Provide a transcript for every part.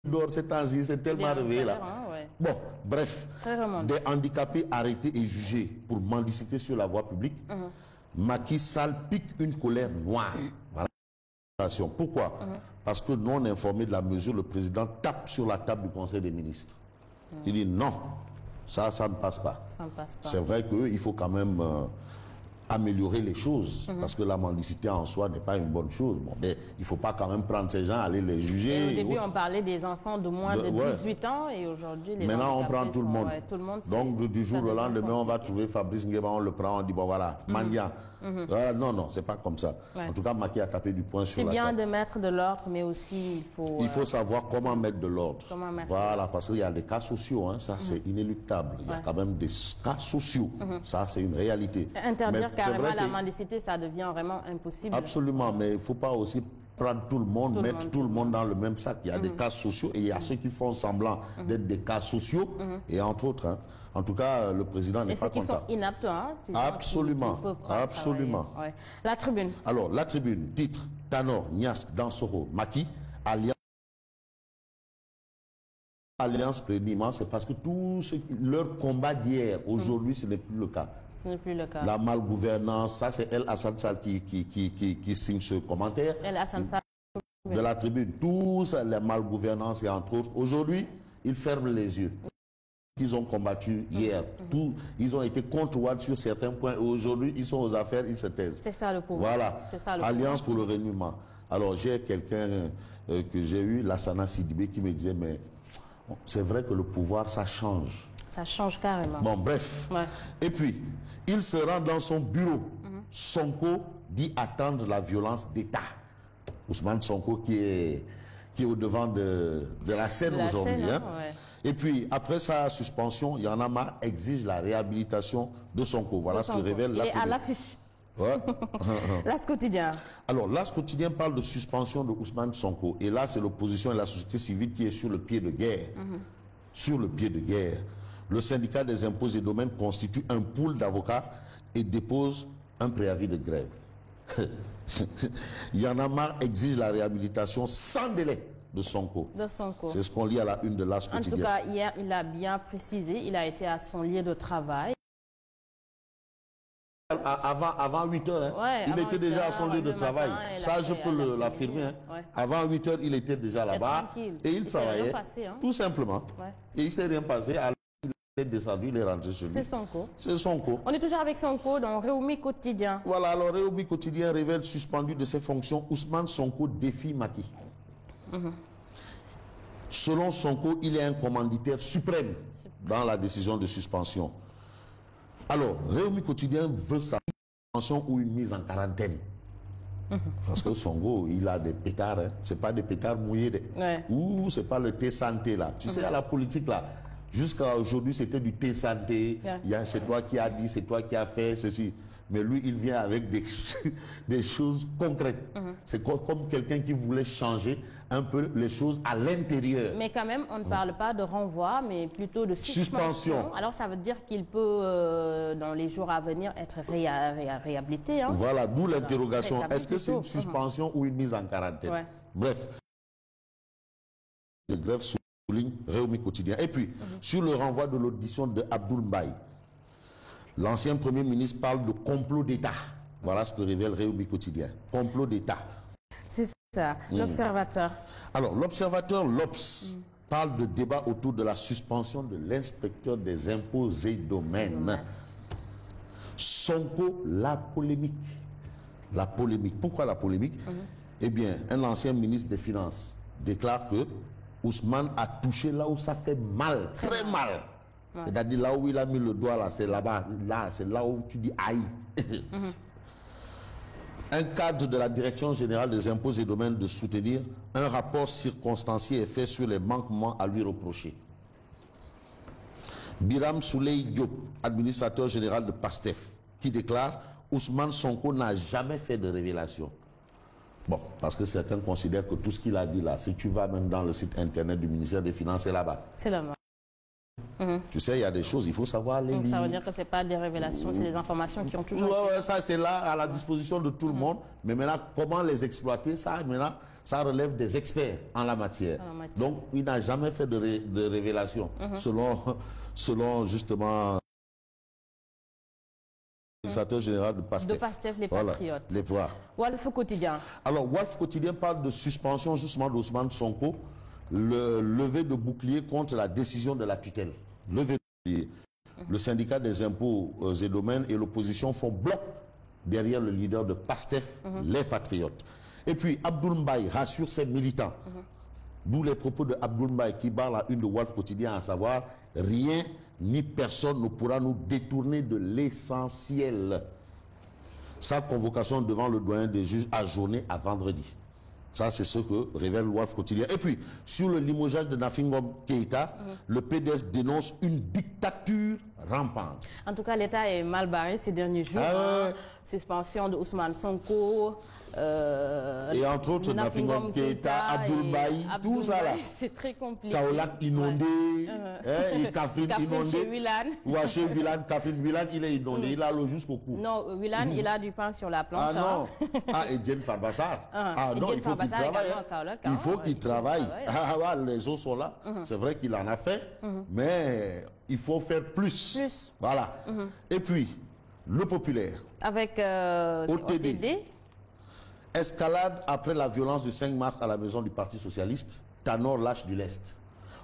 D'or ces temps-ci, c'est tellement réveillé là. Hein, ouais. Bon, bref, des handicapés arrêtés et jugés pour mendicité sur la voie publique. Macky Sall pique une colère noire. Voilà. Pourquoi? Parce que non informé de la mesure, le président tape sur la table du Conseil des ministres. Il dit non, ça ne passe pas. Ça ne passe pas. C'est vrai qu'il faut quand même améliorer les choses, parce que la mendicité en soi n'est pas une bonne chose. Bon, mais il ne faut pas quand même prendre ces gens, aller les juger. Et au début, on parlait des enfants de moins de 18 ans, et aujourd'hui, les maintenant, on prend tout le monde. Ouais, tout le monde. Donc, du jour au lendemain, on va trouver Fabrice Nguema, on le prend, on dit, bon voilà, mendiant. Non, c'est pas comme ça. En tout cas, Macky a tapé du poing sur la table. C'est bien de mettre de l'ordre, mais aussi, il faut savoir comment mettre de l'ordre. Voilà, parce qu'il y a des cas sociaux, hein, ça c'est inéluctable. Il y a quand même des cas sociaux. Ça, c'est une réalité. Interdire carrément la mendicité, ça devient vraiment impossible. Absolument, mais il ne faut pas aussi prendre tout le monde, mettre tout le monde dans le même sac. Il y a des cas sociaux et il y a ceux qui font semblant d'être des cas sociaux, et entre autres. Hein. En tout cas, le président n'est pas content. Et ceux qui sont inaptes, hein, absolument, absolument. Ouais. La tribune. Alors, la tribune, titre, Tanor, Niasse, Dansokho, Macky, Alliance prédiment, c'est parce que tout leur combat d'hier, aujourd'hui, ce n'est plus le cas. Ce n'est plus le cas. La malgouvernance, ça c'est El Hassan Sall qui signe ce commentaire. El Hassan Sall. De la tribune, tous les malgouvernances et entre autres. Aujourd'hui, ils ferment les yeux. Ils ont combattu hier. Ils ont été contre Wade sur certains points. Aujourd'hui, ils sont aux affaires, ils se taisent. C'est ça le pouvoir. Voilà. Ça, le Alliance pour le reniement. Alors, j'ai quelqu'un que j'ai eu, Lassana Sidibé, qui me disait, mais c'est vrai que le pouvoir, ça change. Ça change carrément. Bon, bref. Ouais. Et puis, il se rend dans son bureau. Sonko dit attendre la violence d'État. Ousmane Sonko qui est au devant de la scène aujourd'hui. Hein. Ouais. Et puis, après sa suspension, Y'en a marre exige la réhabilitation de Sonko. Voilà ce que révèle la télé. Et à l'affiche. Ouais. L'As quotidien. Alors, l'As quotidien parle de suspension de Ousmane Sonko. Et là, c'est l'opposition et la société civile qui est sur le pied de guerre. Sur le pied de guerre. Le syndicat des impôts et domaines constitue un pool d'avocats et dépose un préavis de grève. Y'en a marre exige la réhabilitation sans délai de Sonko. C'est ce qu'on lit à la une de l'As quotidien. En tout cas, hier, il a bien précisé, il a été à son lieu de travail. Avant 8 heures, hein. Ouais, il était déjà à son lieu de travail. Ça, je peux l'affirmer. Hein. Ouais. Avant 8 heures, il était déjà là-bas et il travaillait, tout simplement. Ouais. Et il ne s'est rien passé. Alors, il est descendu, il est rentré chez lui. C'est Sonko. C'est Sonko. On est toujours avec Sonko dans Réumi Quotidien. Voilà, alors Réumi Quotidien révèle suspendu de ses fonctions. Ousmane Sonko défie Macky. Selon Sonko, il est un commanditaire suprême dans la décision de suspension. Alors, Réumi Quotidien veut sa suspension ou une mise en quarantaine. Parce que Sonko, il a des pétards, hein. C'est pas des pétards mouillés. Ou c'est pas le thé santé là. Tu sais, à la politique là, jusqu'à aujourd'hui, c'était du thé santé. C'est toi qui as dit, c'est toi qui as fait ceci. Mais lui, il vient avec des choses concrètes. C'est comme quelqu'un qui voulait changer un peu les choses à l'intérieur. Mais quand même, on ne parle pas de renvoi, mais plutôt de suspension. Alors, ça veut dire qu'il peut, dans les jours à venir, être réhabilité. Hein. Voilà, d'où l'interrogation. Est-ce que c'est une suspension ou une mise en quarantaine? Bref. Les grèves soulignent Réumi Quotidien. Et puis, sur le renvoi de l'audition de Abdoul Mbaye, l'ancien Premier ministre parle de complot d'État. Voilà ce que révèle Réumi Quotidien. Complot d'État. C'est ça. L'Observateur. Alors, l'Observateur, l'Obs, parle de débat autour de la suspension de l'inspecteur des impôts et domaines. Sonko, la polémique. La polémique. Pourquoi la polémique? Eh bien, un ancien ministre des Finances déclare que Ousmane a touché là où ça fait mal, très mal. C'est-à-dire là où il a mis le doigt, là, c'est là-bas, là, c'est là où tu dis aïe. Un cadre de la Direction générale des impôts et domaines de soutenir un rapport circonstancié est fait sur les manquements à lui reprocher. Biram Souley Diop, administrateur général de PASTEF, qui déclare Ousmane Sonko n'a jamais fait de révélation. Bon, parce que certains considèrent que tout ce qu'il a dit là, si tu vas même dans le site internet du ministère des Finances, c'est là-bas. C'est là-bas. Tu sais, il y a des choses, il faut savoir les lire. Ça veut dire que ce n'est pas des révélations, c'est des informations qui ont toujours... Ouais, ça c'est là à la disposition de tout le monde. Mais maintenant, comment les exploiter, ça, maintenant, ça relève des experts en la matière. Donc, il n'a jamais fait de révélation, selon justement l'administrateur général de PASTEF. De PASTEF, les Patriotes. Les pouvoirs. Walf Quotidien. Alors, Walf Quotidien parle de suspension justement d'Ousmane Sonko, le lever de bouclier contre la décision de la tutelle. Lever de bouclier. Le syndicat des impôts et domaines et l'opposition font bloc derrière le leader de PASTEF, les Patriotes. Et puis, Abdoul Mbaye rassure ses militants. D'où les propos de Abdoul Mbaye qui parle à une de Walf Quotidien, à savoir « Rien ni personne ne pourra nous détourner de l'essentiel ». Sa convocation devant le doyen des juges ajournée à vendredi. Ça, c'est ce que révèle Walf Quotidien. Et puis, sur le limogeage de Nafingom Keïta, le PDS dénonce une dictature rampante. En tout cas, l'État est mal barré ces derniers jours. Suspension de Ousmane Sonko. Et entre autres, Nafingom Keïta, Abdoul Mbaye, tout ça là. C'est très compliqué. Kaolack inondé, et Kafrine inondé. Chez Wilane, Kafrine Wilane, il est inondé, il a l'eau jusqu'au cou. Non, Wilane, il a du pain sur la planche. Ah non. Et Djen Farbassar. Non, il faut qu'il travaille. Il faut qu'il travaille. Les eaux sont là. C'est vrai qu'il en a fait, mais il faut faire plus. Voilà. Et puis, le populaire. Avec OTD. Escalade après la violence du 5 mars à la maison du Parti Socialiste, Tanor lâche du lest.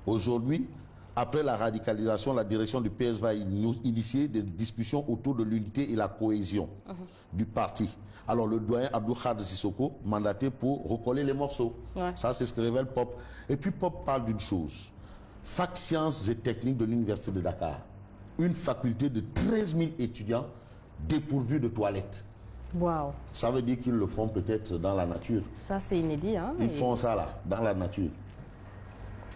Aujourd'hui, après la radicalisation, la direction du PS va initier des discussions autour de l'unité et la cohésion du parti. Alors le doyen Abdou Khadr Sissoko, mandaté pour recoller les morceaux. Ça, c'est ce que révèle Pop. Et puis Pop parle d'une chose. Fac Sciences et Techniques de l'Université de Dakar. Une faculté de 13 000 étudiants dépourvus de toilettes. Wow. Ça veut dire qu'ils le font peut-être dans la nature. Ça, c'est inédit. Hein, Ils font ça là, dans la nature.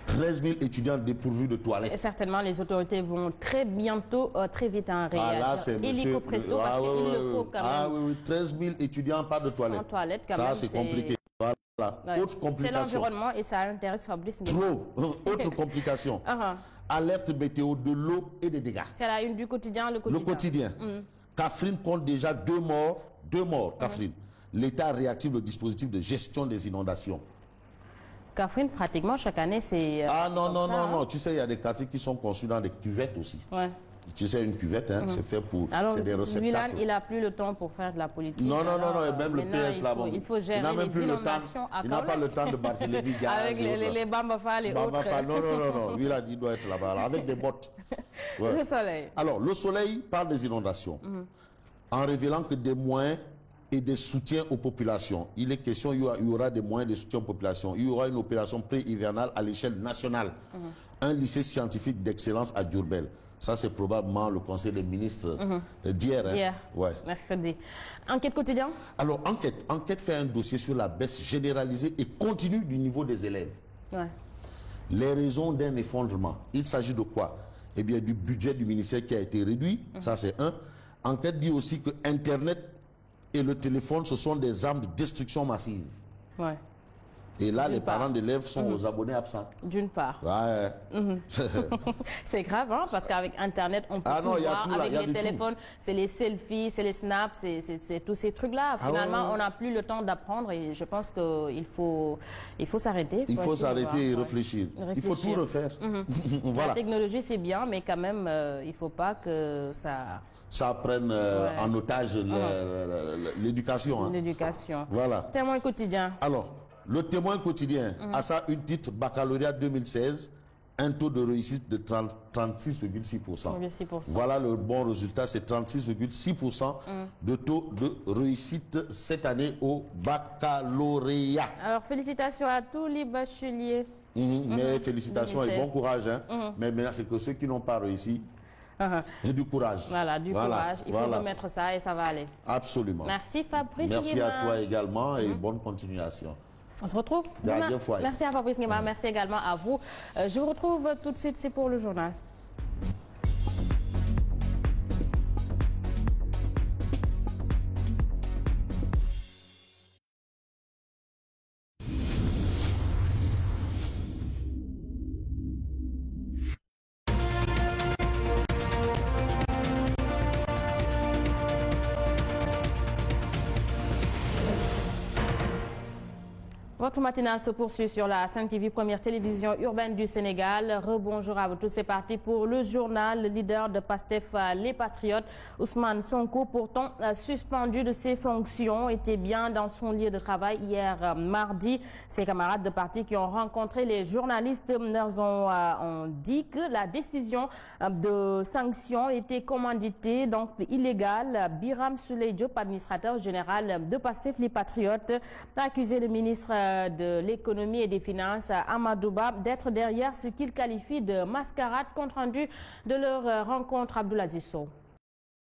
13 000 étudiants dépourvus de toilettes. Et certainement, les autorités vont très bientôt, très vite en réagir. Là, c'est illico presto, parce qu'il le faut quand même. Oui, 13 000 étudiants, pas de toilettes. Sans toilettes, quand ça, même. Ça, c'est compliqué. Voilà. Autre complication. C'est l'environnement et ça intéresse Fabrice. Trop. Autre complication. Alerte météo de l'eau et des dégâts. C'est la une du quotidien, le quotidien. Le quotidien. Kafrine compte déjà 2 morts. 2 morts, Kafrine. L'État réactive le dispositif de gestion des inondations. Kafrine, pratiquement, chaque année, c'est... non. Tu sais, il y a des quartiers qui sont conçus dans des cuvettes aussi. Tu sais, une cuvette, c'est fait pour... Alors, c'est des réceptacles. Wilane, il n'a plus le temps pour faire de la politique. Non, et même le PS là-bas. Il faut gérer les inondations à Kaolack. Il n'a pas le temps de Barthélémy Gaz. Avec les Bambafal et autres. Non. Wilane, il doit être là-bas, avec des bottes. Le soleil. Alors, le soleil parle des inondations. En révélant que des moyens et des soutiens aux populations. Il est question, il y aura des moyens de soutien aux populations. Il y aura une opération pré-hivernale à l'échelle nationale. Un lycée scientifique d'excellence à Diourbel. Ça, c'est probablement le Conseil des ministres d'hier. Hier, mercredi. Enquête quotidien. Alors, Enquête fait un dossier sur la baisse généralisée et continue du niveau des élèves. Les raisons d'un effondrement. Il s'agit de quoi? Eh bien, du budget du ministère qui a été réduit. Ça, c'est un. Enquête dit aussi que Internet et le téléphone, ce sont des armes de destruction massive. Et là, les parents d'élèves sont aux abonnés absents. D'une part. C'est grave, hein, parce qu'avec Internet, on peut tout voir. Avec les téléphones, c'est les selfies, c'est les snaps, c'est tous ces trucs-là. Finalement, on n'a plus le temps d'apprendre et je pense qu'il faut s'arrêter. Il faut s'arrêter et réfléchir. Il faut tout refaire. La technologie, c'est bien, mais quand même, il ne faut pas que ça prenne en otage l'éducation. L'éducation. Voilà. Témoin quotidien. Alors, le Témoin quotidien a ça une titre baccalauréat 2016, un taux de réussite de 36,6%. Voilà le bon résultat, c'est 36,6% de taux de réussite cette année au baccalauréat. Alors, félicitations à tous les bacheliers. Mais félicitations et bon courage. Mais maintenant, c'est que ceux qui n'ont pas réussi, et du courage. Voilà, du courage. Il faut remettre ça et ça va aller. Absolument. Merci Fabrice. Merci à toi également et bonne continuation. On se retrouve demain. Merci à Fabrice Nguema. Merci également à vous. Je vous retrouve tout de suite, c'est pour le journal. Votre matinale se poursuit sur la Sen TV, première télévision urbaine du Sénégal. Rebonjour à vous tous, c'est parti pour le journal. Le leader de PASTEF, les Patriotes, Ousmane Sonko, pourtant suspendu de ses fonctions, était bien dans son lieu de travail hier mardi. Ses camarades de parti qui ont rencontré les journalistes leur ont dit que la décision de sanction était commanditée, donc illégale. Biram Souleye Diop, administrateur général de PASTEF, les Patriotes, a accusé le ministre de l'économie et des finances, Amadou Ba, d'être derrière ce qu'il qualifie de mascarade, compte rendu de leur rencontre. Abdoulaziz Sow.